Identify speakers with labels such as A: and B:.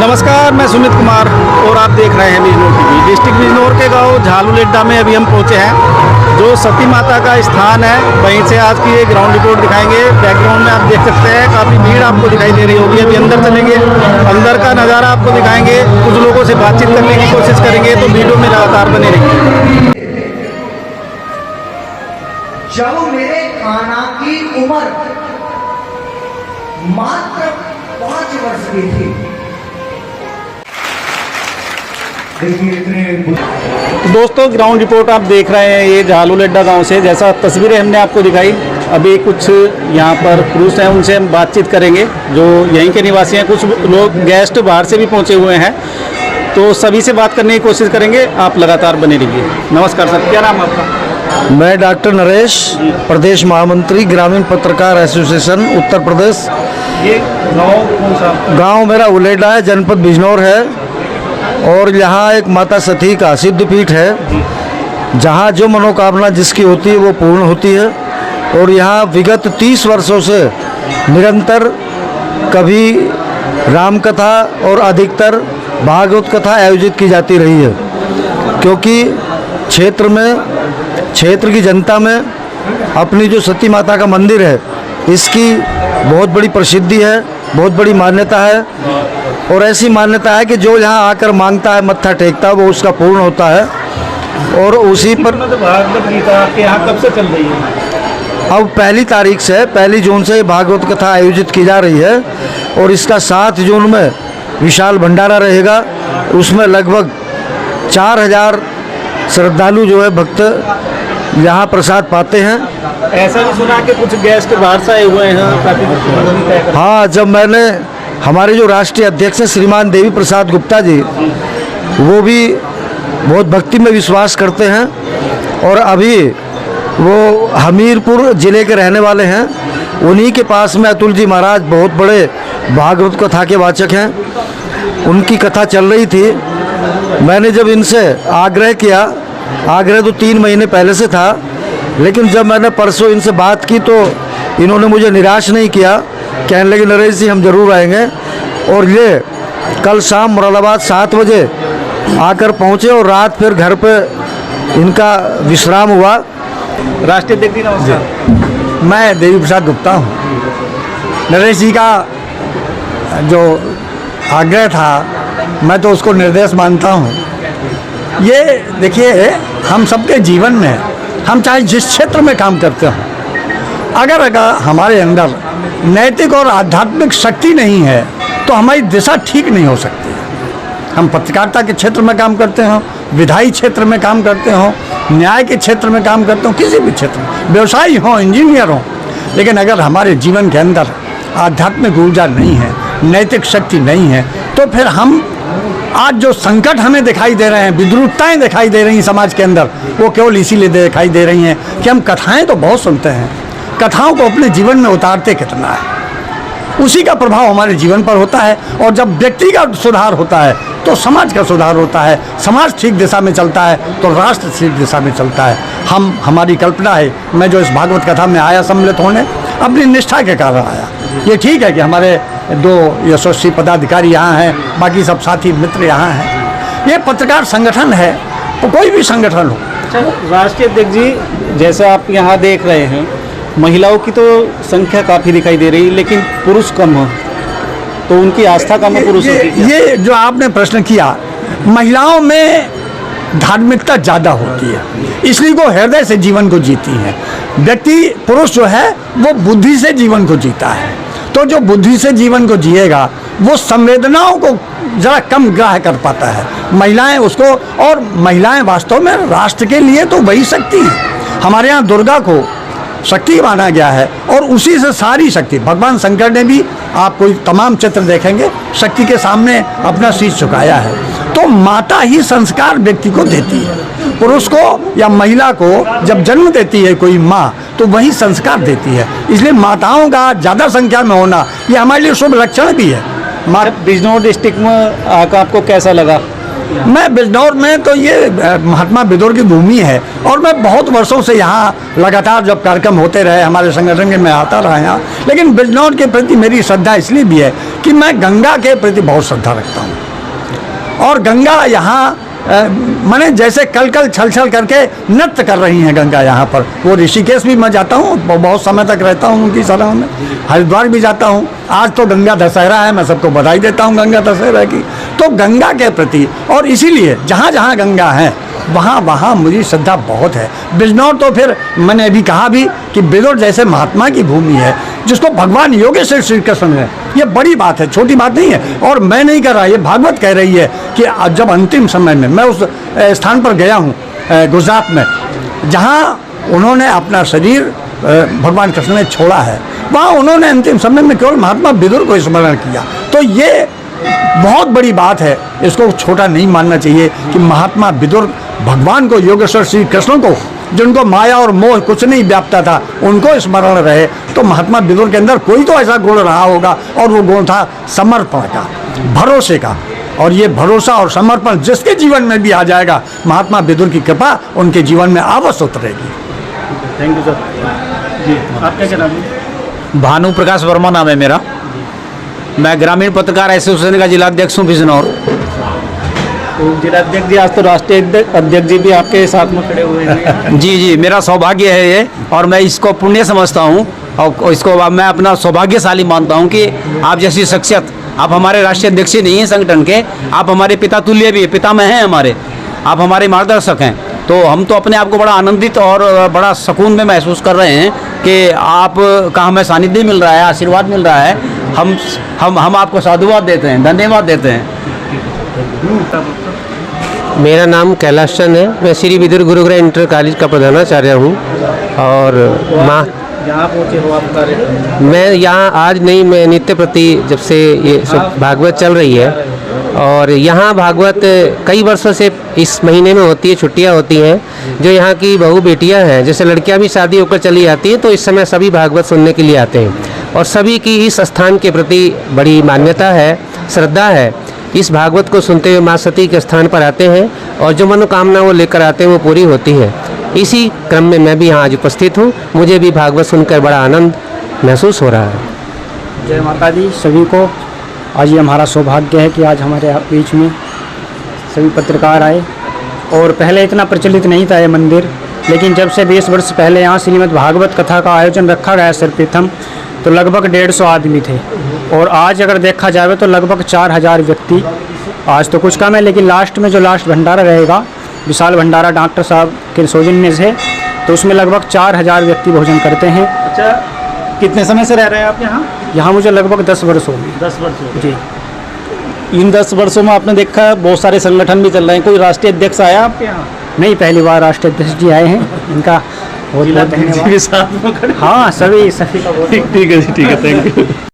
A: नमस्कार, मैं सुमित कुमार और आप देख रहे हैं बिजनौर टीवी। डिस्ट्रिक्ट बिजनौर के गांव झालूलेड्डा में अभी हम पहुंचे हैं, जो सती माता का स्थान है। वहीं से आज की एक ग्राउंड रिपोर्ट दिखाएंगे। बैकग्राउंड में आप देख सकते हैं काफ़ी भीड़ आपको दिखाई दे रही होगी। अभी अंदर चलेंगे, अंदर का नज़ारा आपको दिखाएंगे, कुछ लोगों से बातचीत करने की कोशिश करेंगे, तो वीडियो में लगातार बने रहिए।
B: जब मेरे कान्हा की उम्र मात्र 5 वर्ष की थी।
A: दोस्तों, ग्राउंड रिपोर्ट आप देख रहे हैं ये झालूलेड्डा गांव से। जैसा तस्वीरें हमने आपको दिखाई, अभी कुछ यहाँ पर पुरुष हैं, उनसे हम बातचीत करेंगे जो यहीं के निवासी हैं। कुछ लोग गेस्ट बाहर से भी पहुँचे हुए हैं, तो सभी से बात करने की कोशिश करेंगे। आप लगातार बने रहिए। नमस्कार सर, क्या नाम आपका?
C: मैं डॉक्टर नरेश, प्रदेश महामंत्री ग्रामीण पत्रकार एसोसिएशन उत्तर प्रदेश।
A: ये गाँव कौन सा?
C: गांव मेरा उलेडा है, जनपद बिजनौर है, और यहाँ एक माता सती का सिद्धपीठ है, जहाँ जो मनोकामना जिसकी होती है वो पूर्ण होती है। और यहाँ विगत 30 वर्षों से निरंतर कभी राम कथा और अधिकतर भागवत कथा आयोजित की जाती रही है, क्योंकि क्षेत्र की जनता में अपनी जो सती माता का मंदिर है, इसकी बहुत बड़ी प्रसिद्धि है, बहुत बड़ी मान्यता है। और ऐसी मान्यता है कि जो यहाँ आकर मांगता है, मत्था टेकता है, वो उसका पूर्ण होता है। और उसी पर
A: भागवत गीता के यहाँ कब से चल रही है?
C: अब 1 जून से भागवत कथा आयोजित की जा रही है, और इसका 7 जून में विशाल भंडारा रहेगा। उसमें लगभग 4000 श्रद्धालु जो है भक्त यहाँ प्रसाद पाते हैं।
A: ऐसा भी सुना कि कुछ गेस्ट बाहर से आए हुए हैं।
C: हाँ, जब मैंने हमारे जो राष्ट्रीय अध्यक्ष हैं श्रीमान देवी प्रसाद गुप्ता जी, वो भी बहुत भक्ति में विश्वास करते हैं, और अभी वो हमीरपुर ज़िले के रहने वाले हैं। उन्हीं के पास में अतुल जी महाराज बहुत बड़े भागवत कथा के वाचक हैं, उनकी कथा चल रही थी। मैंने जब इनसे आग्रह किया, आग्रह तो 3 महीने पहले से था, लेकिन जब मैंने परसों इनसे बात की तो इन्होंने मुझे निराश नहीं किया, कहने लगे नरेश जी हम ज़रूर आएंगे। और ये कल शाम मुरादाबाद 7 बजे आकर पहुँचे, और रात फिर घर पे इनका विश्राम हुआ।
A: राष्ट्रीय अध्यक्ष नमस्कार,
D: मैं देवी प्रसाद गुप्ता हूँ। नरेश जी का जो आग्रह था, मैं तो उसको निर्देश मानता हूँ। ये देखिए, हम सबके जीवन में, हम चाहे जिस क्षेत्र में काम करते हों, अगर हमारे अंदर नैतिक और आध्यात्मिक शक्ति नहीं है तो हमारी दिशा ठीक नहीं हो सकती है। हम पत्रकारिता के क्षेत्र में काम करते हों, विधायी क्षेत्र में काम करते हों, न्याय के क्षेत्र में काम करते हों, किसी भी क्षेत्र में, व्यवसायी हों, इंजीनियर हों, लेकिन अगर हमारे जीवन के अंदर आध्यात्मिक ऊर्जा नहीं है, नैतिक शक्ति नहीं है, तो फिर हम आज जो संकट हमें दिखाई दे रहे हैं, विद्रुपताएँ दिखाई दे रही हैं समाज के अंदर, वो केवल इसीलिए दिखाई दे रही हैं कि हम कथाएँ तो बहुत सुनते हैं, कथाओं को अपने जीवन में उतारते कितना है, उसी का प्रभाव हमारे जीवन पर होता है। और जब व्यक्ति का सुधार होता है तो समाज का सुधार होता है, समाज ठीक दिशा में चलता है तो राष्ट्र ठीक दिशा में चलता है। हमारी कल्पना है, मैं जो इस भागवत कथा में आया सम्मिलित होने, अपनी निष्ठा के कारण आया। ये ठीक है कि हमारे 2 यशस्वी पदाधिकारी यहाँ हैं, बाकी सब साथी मित्र यहाँ हैं। ये पत्रकार संगठन है, तो कोई भी संगठन हो।
A: राष्ट्रीय अध्यक्ष जी, जैसा आप यहाँ देख रहे हैं, महिलाओं की तो संख्या काफ़ी दिखाई दे रही, लेकिन पुरुष कम हो, तो उनकी आस्था कम है पुरुषों की।
D: ये जो आपने प्रश्न किया, महिलाओं में धार्मिकता ज़्यादा होती है, इसलिए वो हृदय से जीवन को जीती हैं। व्यक्ति पुरुष जो है वो बुद्धि से जीवन को जीता है, तो जो बुद्धि से जीवन को जिएगा वो संवेदनाओं को ज़रा कम ग्राह्य कर पाता है। महिलाएं उसको, और महिलाएं वास्तव में राष्ट्र के लिए तो वही शक्ति है। हमारे यहाँ दुर्गा को शक्ति माना गया है, और उसी से सारी शक्ति, भगवान शंकर ने भी, आप कोई तमाम चित्र देखेंगे, शक्ति के सामने अपना शीश झुकाया है। तो माता ही संस्कार व्यक्ति को देती है। पुरुष को या महिला को जब जन्म देती है कोई माँ, तो वही संस्कार देती है। इसलिए माताओं का ज़्यादा संख्या में होना ये हमारे लिए शुभ लक्षण भी है।
A: बिजनौर डिस्ट्रिक्ट में आकर आपको कैसा लगा?
D: मैं बिजनौर में तो ये महात्मा बिदुर की भूमि है और मैं बहुत वर्षों से यहाँ लगातार जब कार्यक्रम होते रहे हमारे संगठन के मैं आता रहा यहाँ। लेकिन बिजनौर के प्रति मेरी श्रद्धा इसलिए भी है कि मैं गंगा के प्रति बहुत श्रद्धा रखता हूँ और गंगा यहाँ माने जैसे कल कल छल छल करके नृत्य कर रही हैं गंगा यहाँ पर। वो ऋषिकेश भी मैं जाता हूँ, बहुत समय तक रहता हूँ उनकी सलाह में, हरिद्वार भी जाता हूँ। आज तो गंगा दशहरा है, मैं सबको बधाई देता हूँ गंगा दशहरा की। तो गंगा के प्रति और इसीलिए जहाँ जहाँ गंगा है वहाँ वहाँ मुझे श्रद्धा बहुत है। बिजनौर तो फिर मैंने अभी कहा भी कि बिदुर जैसे महात्मा की भूमि है जिसको भगवान योगेश्वर श्री कृष्ण है, ये बड़ी बात है, छोटी बात नहीं है। और मैं नहीं कर रहा, ये भागवत कह रही है कि जब अंतिम समय में मैं उस स्थान पर गया हूँ गुजरात में जहाँ उन्होंने अपना शरीर भगवान कृष्ण ने छोड़ा है, वहाँ उन्होंने अंतिम समय में केवल महात्मा बिदुर को स्मरण किया। तो ये बहुत बड़ी बात है, इसको छोटा नहीं मानना चाहिए कि महात्मा बिदुर भगवान को योगेश्वर श्री कृष्ण को जिनको माया और मोह कुछ नहीं व्यापता था उनको स्मरण रहे। तो महात्मा बिदुर के अंदर कोई तो ऐसा गुण रहा होगा और वो गुण था समर्पण का, भरोसे का। और ये भरोसा और समर्पण जिसके जीवन में भी आ जाएगा, महात्मा बिदुर की कृपा उनके जीवन में अवश्य उतरेगी।
A: Thank you sir. जी, आपका क्या नाम है?
E: भानु प्रकाश वर्मा नाम है मेरा। मैं ग्रामीण पत्रकार एसोसिएशन का जिलाध्यक्ष हूँ बिजनौर।
A: तो जिलाध्यक्ष जी, आज तो राष्ट्रीय अध्यक्ष जी भी आपके साथ में खड़े हुए हैं।
E: जी जी, मेरा सौभाग्य है ये और मैं इसको पुण्य समझता हूँ और इसको मैं अपना सौभाग्यशाली मानता हूँ कि आप जैसी शख्सियत, आप हमारे राष्ट्रीय अध्यक्ष ही नहीं हैं संगठन के, आप हमारे पिता तुल्य भी, पिता में हैं हमारे, आप हमारे मार्गदर्शक हैं। तो हम तो अपने आप को बड़ा आनंदित और बड़ा सुकून में महसूस कर रहे हैं कि आपका हमें सानिध्य मिल रहा है, आशीर्वाद मिल रहा है। हम आपको साधुवाद देते हैं, धन्यवाद देते हैं।
F: मेरा नाम कैलाश चंद है। मैं श्री विदुर गुरुग्रह इंटर कॉलेज का प्रधानाचार्य हूँ और
A: यहाँ पहुँचे हो आप कार्य?
F: मैं यहाँ आज नहीं, मैं नित्य प्रति जब से ये सब भागवत चल रही है और यहाँ भागवत कई वर्षों से इस महीने में होती है, छुट्टियाँ होती हैं। जो यहाँ की बहू बेटियाँ हैं, जैसे लड़कियाँ भी शादी होकर चली जाती हैं, तो इस समय सभी भागवत सुनने के लिए आते हैं और सभी की इस स्थान के प्रति बड़ी मान्यता है, श्रद्धा है। इस भागवत को सुनते हुए माँ सती के स्थान पर आते हैं और जो मनोकामना वो लेकर आते हैं वो पूरी होती है। इसी क्रम में मैं भी यहाँ आज उपस्थित हूँ। मुझे भी भागवत सुनकर बड़ा आनंद महसूस हो रहा है।
G: जय माता दी सभी को। आज ये हमारा सौभाग्य है कि आज हमारे बीच में सभी पत्रकार आए और पहले इतना प्रचलित नहीं था ये मंदिर, लेकिन जब से 20 वर्ष पहले यहाँ श्रीमद् भागवत कथा का आयोजन रखा गया सर्वप्रथम, तो लगभग 150 आदमी थे और आज अगर देखा जाए तो लगभग 4000 व्यक्ति। आज तो कुछ कम है, लेकिन लास्ट में जो लास्ट भंडारा रहेगा, विशाल भंडारा डॉक्टर साहब के सौजन्य से, तो उसमें लगभग 4000 व्यक्ति भोजन करते हैं।
A: अच्छा, कितने समय से रह रहे हैं आप यहाँ?
G: यहाँ मुझे लगभग 10 वर्ष हो गए।
A: 10 वर्ष हो गए।
G: जी।
A: इन 10 वर्षों में आपने देखा बहुत सारे संगठन भी चल रहे हैं, कोई राष्ट्रीय अध्यक्ष आया आपके यहाँ?
G: नहीं, पहली बार राष्ट्रीय अध्यक्ष जी आए हैं, इनका बहुत बहुत धन्यवाद।
A: साथ में खड़े।
G: हाँ, सभी का बहुत
A: ठीक है जी, ठीक है, थैंक यू।